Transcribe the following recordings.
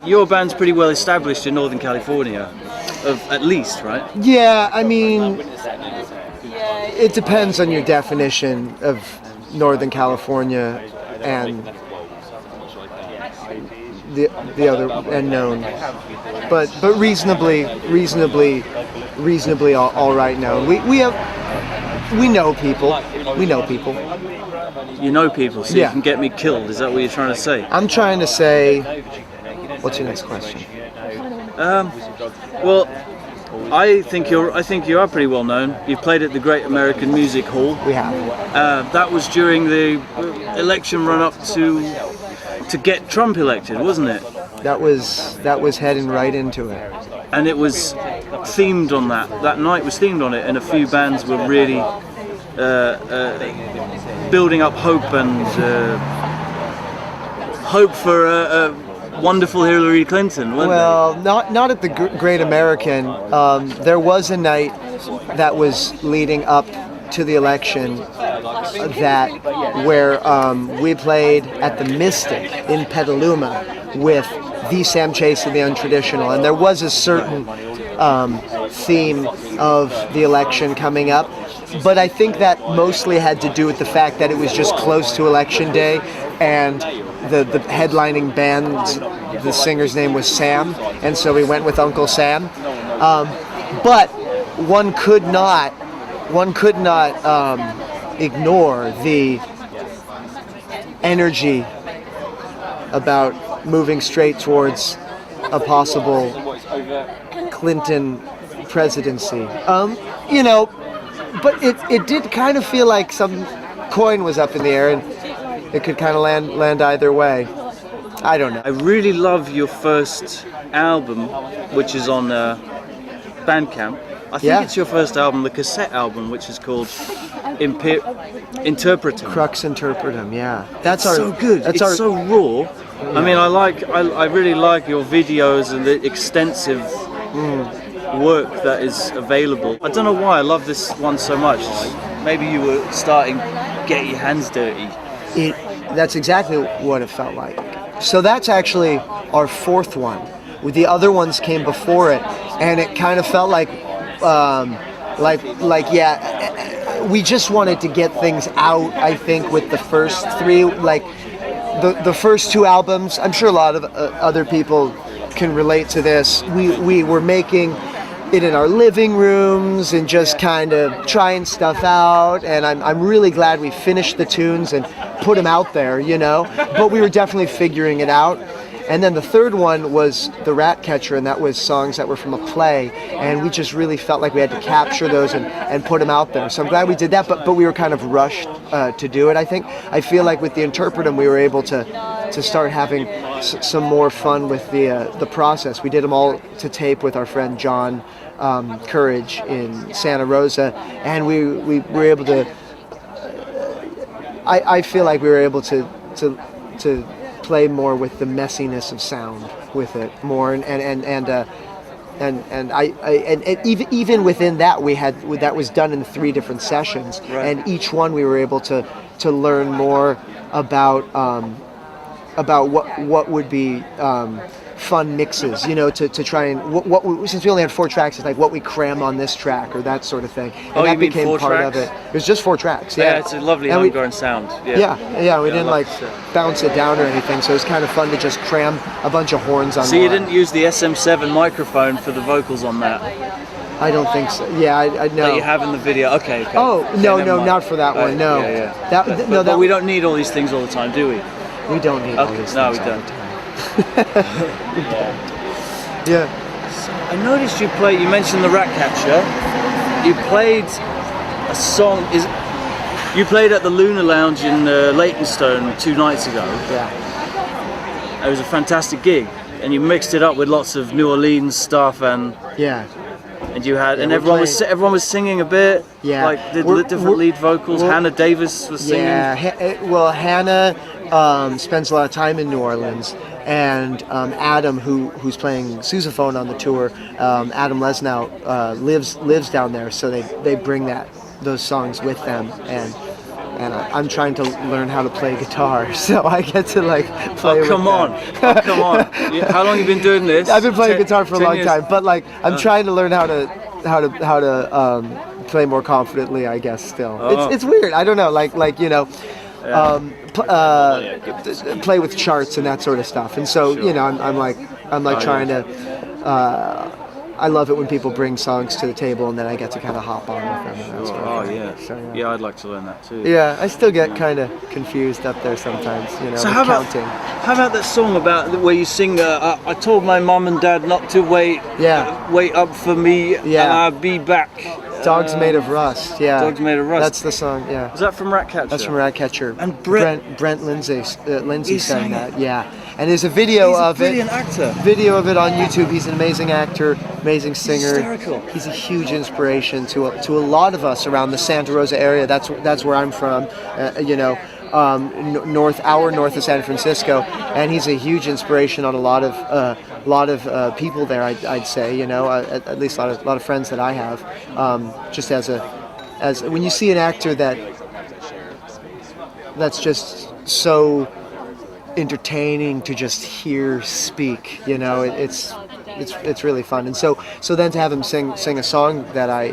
Your band's pretty well established in Northern California, at least, right? Yeah, I mean, it depends on your definition of Northern California and the other unknown, but reasonably all right known. We know people. You know people, so Yeah. you can get me killed. Is that what you're trying to say? I'm trying to say. What's your next question? Well, I think you are pretty well known. You've played at the Great American Music Hall. We have. That was during the election run up to get Trump elected, wasn't it? That was heading right into it. And it was themed on that. That night was themed on it, and a few bands were really building up hope and hope for a wonderful Hillary Clinton, wasn't Well, not at the Great American. There was a night that was leading up to the election where we played at the Mystic in Petaluma with the Sam Chase and the Untraditional, and there was a certain theme of the election coming up. But I think that mostly had to do with the fact that it was just close to Election Day, and the headlining band, the singer's name was Sam, and so we went with Uncle Sam. But one could not ignore the energy about moving straight towards a possible Clinton presidency. But it did kind of feel like some coin was up in the air, and it could kind of land either way. I don't know. I really love your first album, which is on Bandcamp. I think it's your first album, the cassette album, which is called Interpretum. Crux Interpretum, yeah. That's so good. It's so raw. Yeah. I mean, I really like your videos and the extensive work that is available. I don't know why I love this one so much. Maybe you were starting Get Your Hands Dirty. That's exactly what it felt like. So that's actually our fourth one. The other ones came before it, and it kind of felt like we just wanted to get things out. I think with the first three, like the first two albums, I'm sure a lot of other people can relate to this. We were making it in our living rooms and just kind of trying stuff out, and I'm really glad we finished the tunes and put them out there, but we were definitely figuring it out. And then the third one was the Ratcatcher, and that was songs that were from a play, and we just really felt like we had to capture those and put them out there. So I'm glad we did that, but we were kind of rushed to do it, I think. I feel like with the Interpretum we were able to start having some more fun with the process. We did them all to tape with our friend John Courage in Santa Rosa, and we were able to. I feel like we were able to play more with the messiness of sound with it more, and even within that that was done in 3 different sessions, right. And each one we were able to learn more about what would be fun mixes, to try and since we only had 4 tracks, it's like what we cram on this track or that sort of thing. And that became part of it. It was just 4 tracks. Yeah, it's a lovely homegrown sound. Yeah. We didn't bounce it down or anything, so it was kind of fun to just cram a bunch of horns on. So you didn't use the SM7 microphone for the vocals on that? I don't think so. Yeah, I know. That you have in the video. Okay. Oh no, not for that one. No. Yeah. But we don't need all these things all the time, do we? We don't need all these things. No, we don't. Yeah. I noticed you mentioned the Ratcatcher. You played a song. You played at the Lunar Lounge in Leytonstone 2 nights ago. Yeah. It was a fantastic gig, and you mixed it up with lots of New Orleans stuff, and you had, and everyone was singing a bit. Yeah. Like the different lead vocals. Hannah Davis was singing. Yeah. Well, Hannah spends a lot of time in New Orleans. And Adam, who's playing sousaphone on the tour, Adam Lesnow lives down there, so they bring those songs with them, and I'm trying to learn how to play guitar, so I get to like play. Oh, come on. Oh, come on. How long have you been doing this? I've been playing guitar for a 10 long years? time, but like I'm trying to learn how to play more confidently, I guess. Still, it's weird. I don't know, like you know, play with charts and that sort of stuff. And so you know, I'm like trying to. I love it when people bring songs to the table and then I get to kind of hop on with them. And that sort of thing. Yeah. So, Yeah, I'd like to learn that too. Yeah, I still get kind of confused up there sometimes, you know, So with counting. How about that song about where you sing? I told my mum and dad not to wait. Wait up for me, and I'll be back. Dogs Made of Rust. Yeah. Dogs Made of Rust. That's the song. Yeah. Was that from Ratcatcher? That's from Ratcatcher. And Brent Lindsay sang that. Yeah. And there's a video of it. He's a brilliant actor. Video of it on YouTube. He's an amazing actor, amazing singer. Hysterical. He's a huge inspiration to a lot of us around the Santa Rosa area. That's where I'm from. You know, north of San Francisco, and he's a huge inspiration on a lot of people there. I'd say, you know, at least a lot of friends that I have. Just as when you see an actor that's just so entertaining to just hear speak, you know, it's really fun. And so then to have him sing a song that I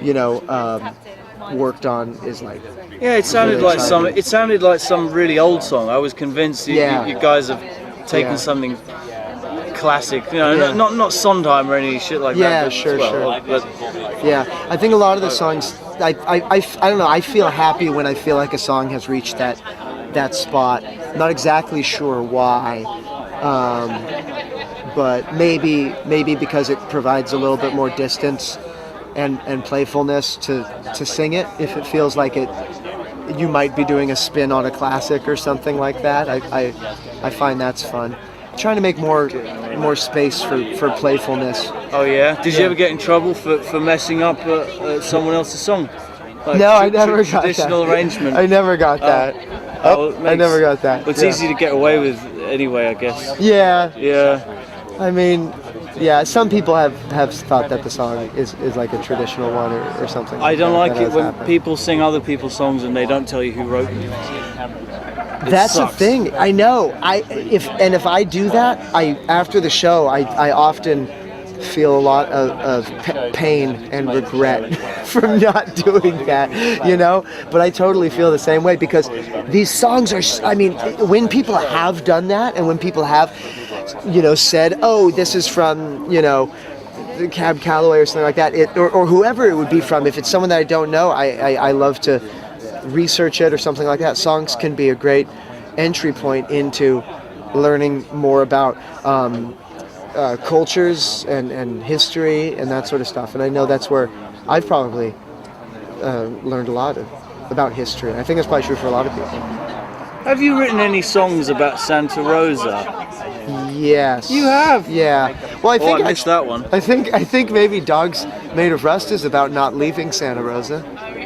you know worked on is like, yeah, it sounded really like some really old song. I was convinced you guys have taken something classic, you know, not Sondheim or any shit like that. Yeah, sure. But yeah, I think a lot of the songs, I don't know, I feel happy when I feel like a song has reached that spot. Not exactly sure why, but maybe because it provides a little bit more distance and playfulness to sing it. If it feels like you might be doing a spin on a classic or something like that, I find that's fun. Trying to make more space for playfulness. Oh yeah? Did you ever get in trouble for messing up someone else's song? Like no, I never got that. Traditional arrangement. I never got that. I never got that. It's easy to get away with anyway, I guess. Yeah. Yeah. I mean, yeah, some people have thought that the song is like a traditional one or something. I don't like it when happen. people sing other people's songs and they don't tell you who wrote them. That's the thing. I know. If I do that, after the show, I often feel a lot of pain and regret from not doing that, you know? But I totally feel the same way because these songs are, I mean, when people have done that and when people have, you know, said, oh, this is from, you know, Cab Calloway or something like that, or whoever it would be from, if it's someone that I don't know, I love to research it or something like that. Songs can be a great entry point into learning more about cultures and history and that sort of stuff. And I know that's where I've probably learned a lot about history. I think that's probably true for a lot of people. Have you written any songs about Santa Rosa? Yes. You have? Yeah. Well, I missed that one. I think maybe Dogs Made of Rust is about not leaving Santa Rosa,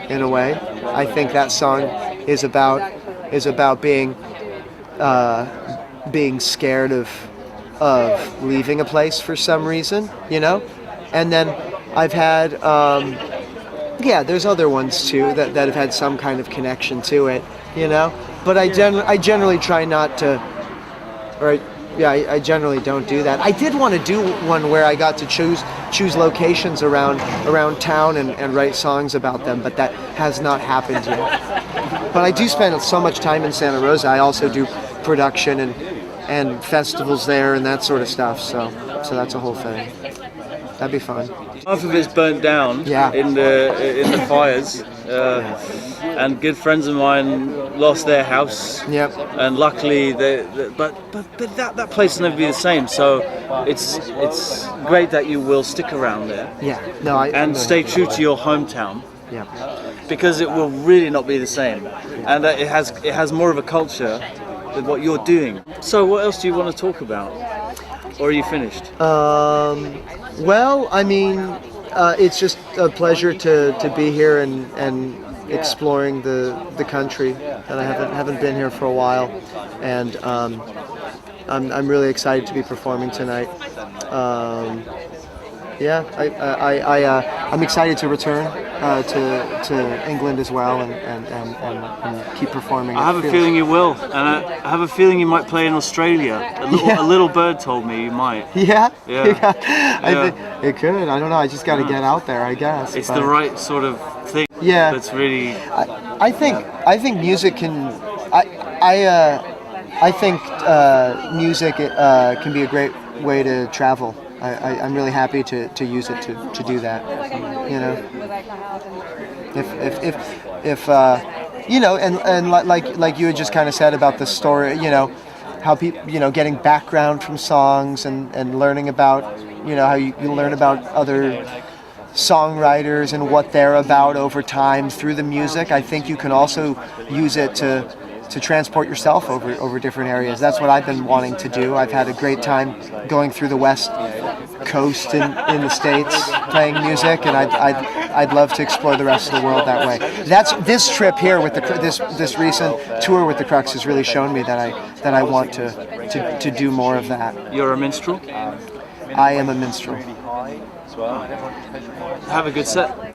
in a way. I think that song is about being scared of leaving a place for some reason, you know. And then I've had there's other ones too that have had some kind of connection to it, you know. But I generally try not to, I generally don't do that. I did want to do one where I got to choose locations around town and write songs about them, but that has not happened yet. But I do spend so much time in Santa Rosa. I also do production and festivals there and that sort of stuff. So that's a whole thing. That'd be fun. Half of it's burnt down in the fires, and good friends of mine lost their house. Yep. And luckily, but that place will never be the same. So it's great that you will stick around there. Yeah. No. And stay true to your hometown. Yeah. Because it will really not be the same, and it has more of a culture with what you're doing. So what else do you want to talk about? Or are you finished? Well, I mean, it's just a pleasure to be here and exploring the country. And I haven't been here for a while, and I'm really excited to be performing tonight. I'm excited to return. to England as well and keep performing. I have a feeling you will, and I have a feeling you might play in Australia. A little bird told me you might. Yeah? Yeah. I think it could. I don't know. I just got to get out there, I guess. It's the right sort of thing. Yeah. That's really. I think music can. I think music can be a great way to travel. I'm really happy to use it to do that. You know, if you know, and like you had just kind of said about the story, you know, how people, you know, getting background from songs and learning about, you know, how you learn about other songwriters and what they're about over time through the music. I think you can also use it to transport yourself over different areas. That's what I've been wanting to do. I've had a great time going through the West Coast in the States playing music, and I'd love to explore the rest of the world that way. That's this trip here with this recent tour with the Crux has really shown me that I want to do more of that. You're a minstrel? I am a minstrel. Have a good set.